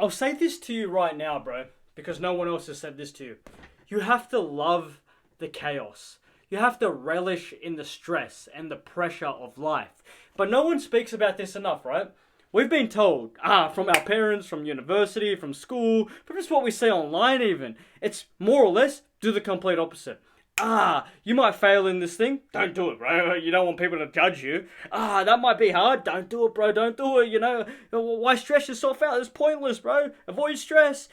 I'll say this to you right now, bro, because no one else has said this to you. You have to love the chaos. You have to relish in the stress and the pressure of life. But no one speaks about this enough, right? We've been told, from our parents, from university, from school, from just what we see online even. It's more or less do the complete opposite. You might fail in this thing. Don't do it, bro. You don't want people to judge you. That might be hard. Don't do it, bro. Don't do it. You know, why stress yourself out? It's pointless, bro. Avoid stress.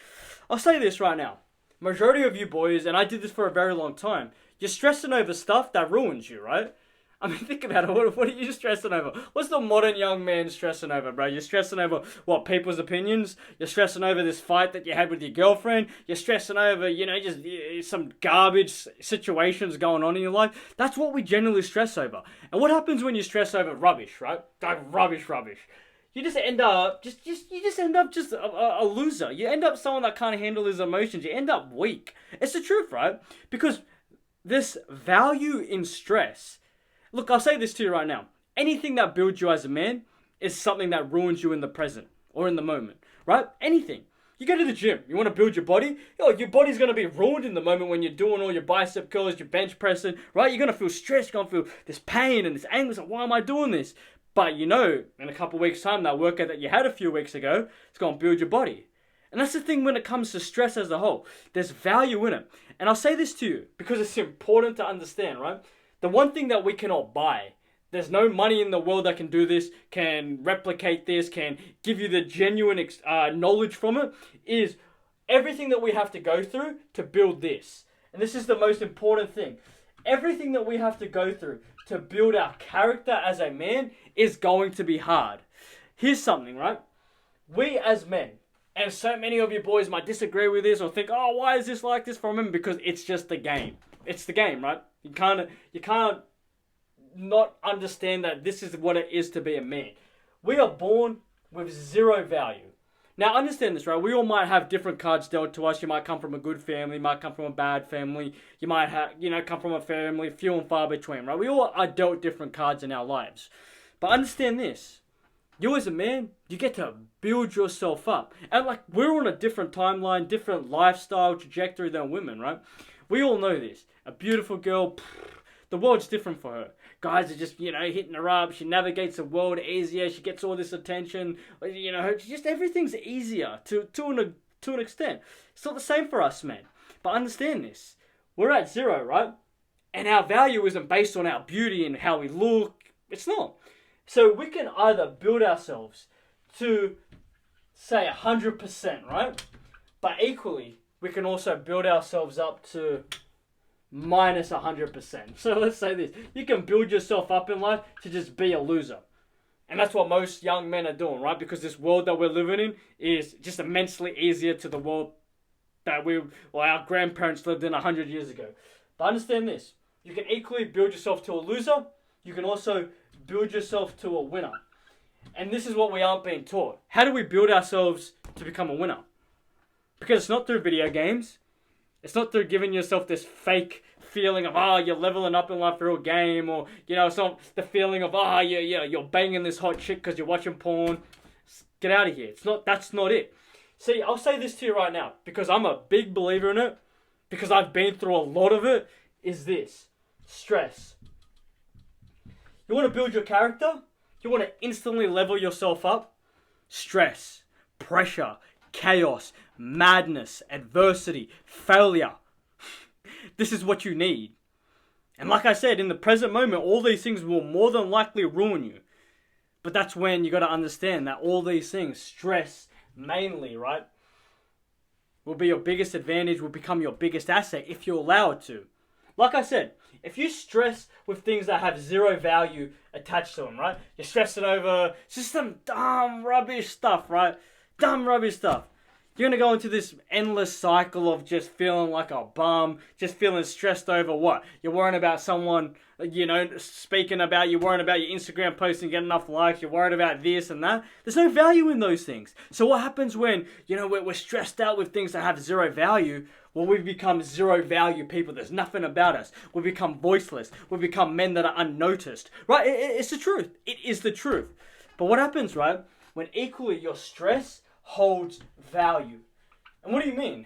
I'll say this right now. Majority of you boys, and I did this for a very long time, you're stressing over stuff that ruins you, right? I mean, think about it. What are you stressing over? What's the modern young man stressing over, bro? You're stressing over, what, people's opinions? You're stressing over this fight that you had with your girlfriend? You're stressing over, just some garbage situations going on in your life? That's what we generally stress over. And what happens when you stress over rubbish, right? Like rubbish. You just end up just a loser. You end up someone that can't handle his emotions. You end up weak. It's the truth, right? Because this value in stress. Look, I'll say this to you right now. Anything that builds you as a man is something that ruins you in the present or in the moment, right? Anything. You go to the gym, you want to build your body, your body's going to be ruined in the moment when you're doing all your bicep curls, your bench pressing, right? You're going to feel stressed, you're going to feel this pain and this anguish, like, why am I doing this? But in a couple of weeks' time, that workout that you had a few weeks ago, it's going to build your body. And that's the thing when it comes to stress as a whole. There's value in it. And I'll say this to you because it's important to understand, right? The one thing that we cannot buy, there's no money in the world that can do this, can replicate this, can give you the genuine knowledge from it, is everything that we have to go through to build this. And this is the most important thing. Everything that we have to go through to build our character as a man is going to be hard. Here's something, right? We as men, and so many of you boys might disagree with this or think, why is this like this for men? Because it's just the game. It's the game, right? You can't not understand that this is what it is to be a man. We are born with zero value. Now, understand this, right? We all might have different cards dealt to us. You might come from a good family, you might come from a bad family. You might have, come from a family few and far between, right? We all are dealt different cards in our lives. But understand this. You as a man, you get to build yourself up. And we're on a different timeline, different lifestyle trajectory than women, right? We all know this. A beautiful girl, the world's different for her. Guys are just, hitting her up. She navigates the world easier. She gets all this attention. Just everything's easier to an extent. It's not the same for us, man. But understand this. We're at zero, right? And our value isn't based on our beauty and how we look. It's not. So we can either build ourselves to, say, 100%, right? But equally, we can also build ourselves up to minus 100%. So let's say this. You can build yourself up in life to just be a loser. And that's what most young men are doing, right? Because this world that we're living in is just immensely easier to the world that our grandparents lived in 100 years ago. But understand this. You can equally build yourself to a loser. You can also build yourself to a winner. And this is what we aren't being taught. How do we build ourselves to become a winner? Because it's not through video games. It's not through giving yourself this fake feeling of, you're leveling up in life through a game. Or, it's not the feeling of, you're banging this hot chick because you're watching porn. Get out of here. That's not it. See, I'll say this to you right now. Because I'm a big believer in it. Because I've been through a lot of it. Is this. Stress. You want to build your character? You want to instantly level yourself up? Stress. Pressure. Chaos, madness, adversity, failure. This is what you need. And like I said, in the present moment, all these things will more than likely ruin you. But that's when you got to understand that all these things, stress mainly, right, will be your biggest advantage, will become your biggest asset if you allow it to. Like I said, if you stress with things that have zero value attached to them, right? You're stressing over just some dumb rubbish stuff, right? Dumb rubbish stuff. You're going to go into this endless cycle of just feeling like a bum, just feeling stressed over what? You're worrying about someone, speaking about, you're worrying about your Instagram post and getting enough likes, you're worried about this and that. There's no value in those things. So what happens when, we're stressed out with things that have zero value? Well, we become zero value people. There's nothing about us. We become voiceless. We become men that are unnoticed. Right? It's the truth. It is the truth. But what happens, right? When equally your stress holds value. And what do you mean?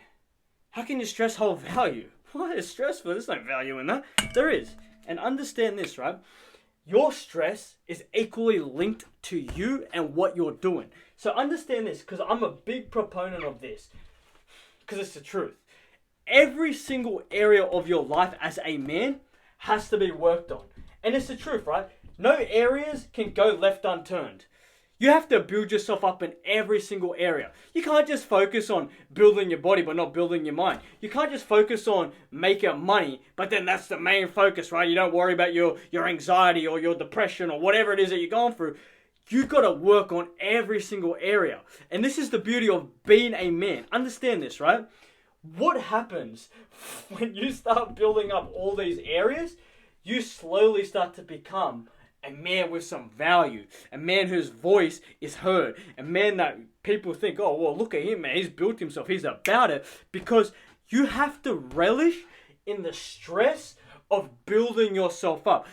How can your stress hold value? What is stressful? There's no value in that. There is. And understand this, right? Your stress is equally linked to you and what you're doing. So understand this, because I'm a big proponent of this. Because it's the truth. Every single area of your life as a man has to be worked on. And it's the truth, right? No areas can go left unturned. You have to build yourself up in every single area. You can't just focus on building your body but not building your mind. You can't just focus on making money, but then that's the main focus, right? You don't worry about your anxiety or your depression or whatever it is that you're going through. You've got to work on every single area. And this is the beauty of being a man. Understand this, right? What happens when you start building up all these areas? You slowly start to become a man with some value, a man whose voice is heard, a man that people think, oh, well, look at him, man, he's built himself, he's about it, because you have to relish in the stress of building yourself up.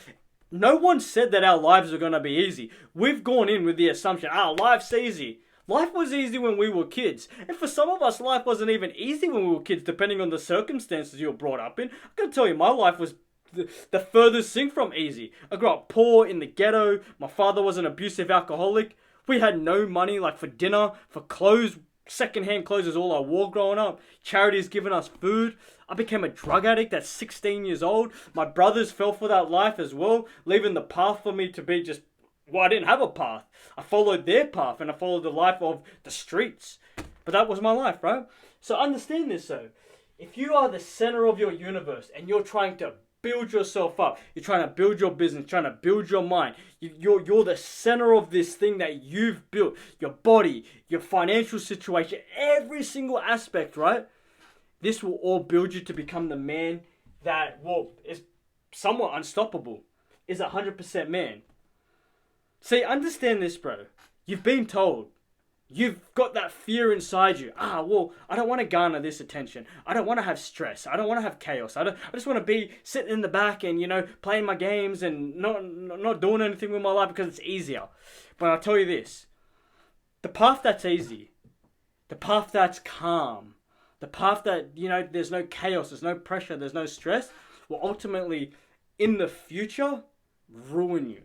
No one said that our lives are going to be easy. We've gone in with the assumption, life's easy. Life was easy when we were kids. And for some of us, life wasn't even easy when we were kids, depending on the circumstances you were brought up in. I'm going to tell you, my life was the furthest thing from easy. I grew up poor in the ghetto. My father was an abusive alcoholic. We had no money, like for dinner, for clothes. Secondhand clothes is all I wore growing up. Charity's given us food. I became a drug addict at 16 years old. My brothers fell for that life as well, leaving the path for me to be just, well, I didn't have a path. I followed their path and I followed the life of the streets. But that was my life, right? So understand this though. If you are the center of your universe and you're trying to build yourself up, you're trying to build your business, trying to build your mind, you're the center of this thing that you've built, your body, your financial situation, every single aspect, right? This will all build you to become the man that, well, is somewhat unstoppable, is 100% man. See, understand this, bro. You've been told. You've got that fear inside you. Well, I don't want to garner this attention. I don't want to have stress. I don't want to have chaos. I just want to be sitting in the back and, playing my games and not doing anything with my life because it's easier. But I'll tell you this. The path that's easy, the path that's calm, the path that, there's no chaos, there's no pressure, there's no stress, will ultimately, in the future, ruin you.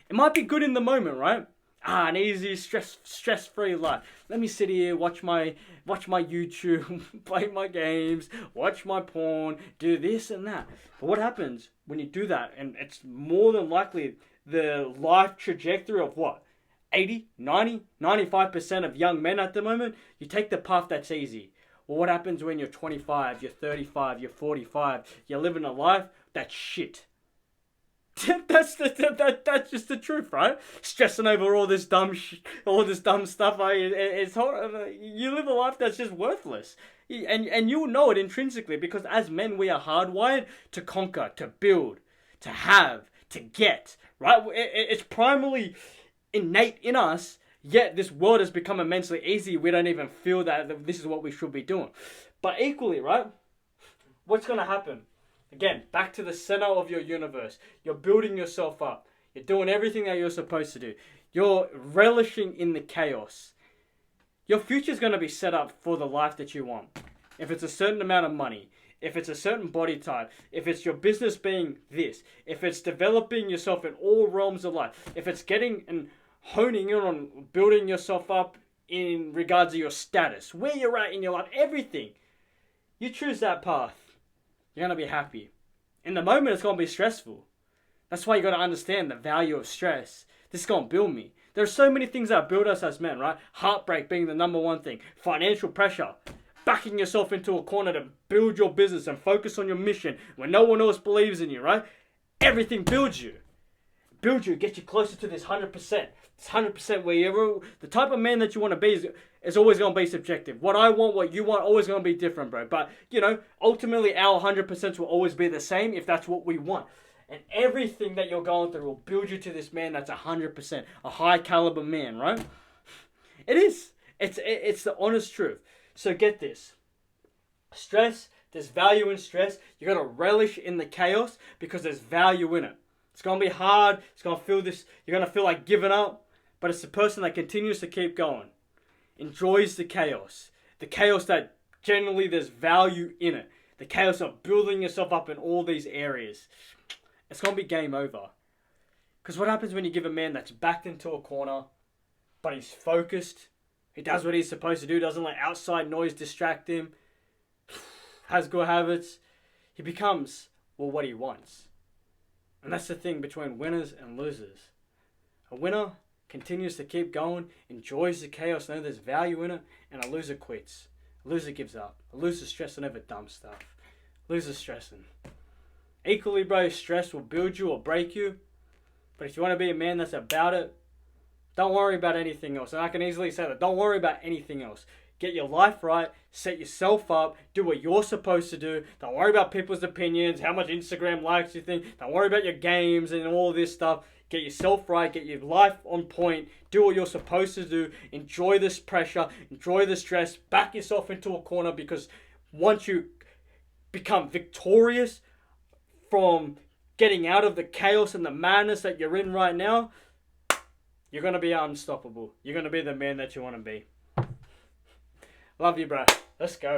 It might be good in the moment, right? An easy, stress-free life. Let me sit here, watch my YouTube, play my games, watch my porn, do this and that. But what happens when you do that? And it's more than likely the life trajectory of what? 80, 90, 95% of young men at the moment, you take the path that's easy. Well, what happens when you're 25, you're 35, you're 45, you're living a life that's shit? That's just the truth, right? Stressing over all this dumb stuff. It's hard. You live a life that's just worthless, and you'll know it intrinsically because as men we are hardwired to conquer, to build, to have, to get. Right? It's primarily innate in us. Yet this world has become immensely easy. We don't even feel that this is what we should be doing. But equally, right? What's going to happen? Again, back to the center of your universe. You're building yourself up. You're doing everything that you're supposed to do. You're relishing in the chaos. Your future's going to be set up for the life that you want. If it's a certain amount of money, if it's a certain body type, if it's your business being this, if it's developing yourself in all realms of life, if it's getting and honing in on building yourself up in regards to your status, where you're at in your life, everything. You choose that path. You're going to be happy. In the moment, it's going to be stressful. That's why you got to understand the value of stress. This is going to build me. There are so many things that build us as men, right? Heartbreak being the number one thing. Financial pressure. Backing yourself into a corner to build your business and focus on your mission when no one else believes in you, right? Everything builds you. Build you, get you closer to this 100%. This 100% where you're, the type of man that you want to be is always going to be subjective. What I want, what you want, always going to be different, bro. But, ultimately our 100% will always be the same if that's what we want. And everything that you're going through will build you to this man that's 100%. A high caliber man, right? It is. It's the honest truth. So get this. Stress, there's value in stress. You got to relish in the chaos because there's value in it. It's going to be hard. It's going to feel this. You're going to feel like giving up. But it's the person that continues to keep going. Enjoys the chaos. The chaos that generally there's value in it. The chaos of building yourself up in all these areas. It's going to be game over. Because what happens when you give a man that's backed into a corner, but he's focused, he does what he's supposed to do, doesn't let outside noise distract him, has good habits, he becomes, well, what he wants. And that's the thing between winners and losers. A winner continues to keep going, enjoys the chaos, knows there's value in it, and a loser quits. A loser gives up. A loser stressing over dumb stuff. Loser stressing. Equally, bro, stress will build you or break you. But if you want to be a man that's about it, don't worry about anything else. And I can easily say that. Don't worry about anything else. Get your life right. Set yourself up. Do what you're supposed to do. Don't worry about people's opinions, how much Instagram likes you think. Don't worry about your games and all this stuff. Get yourself right. Get your life on point. Do what you're supposed to do. Enjoy this pressure. Enjoy the stress. Back yourself into a corner, because once you become victorious from getting out of the chaos and the madness that you're in right now, you're going to be unstoppable. You're going to be the man that you want to be. Love you, bro. Let's go.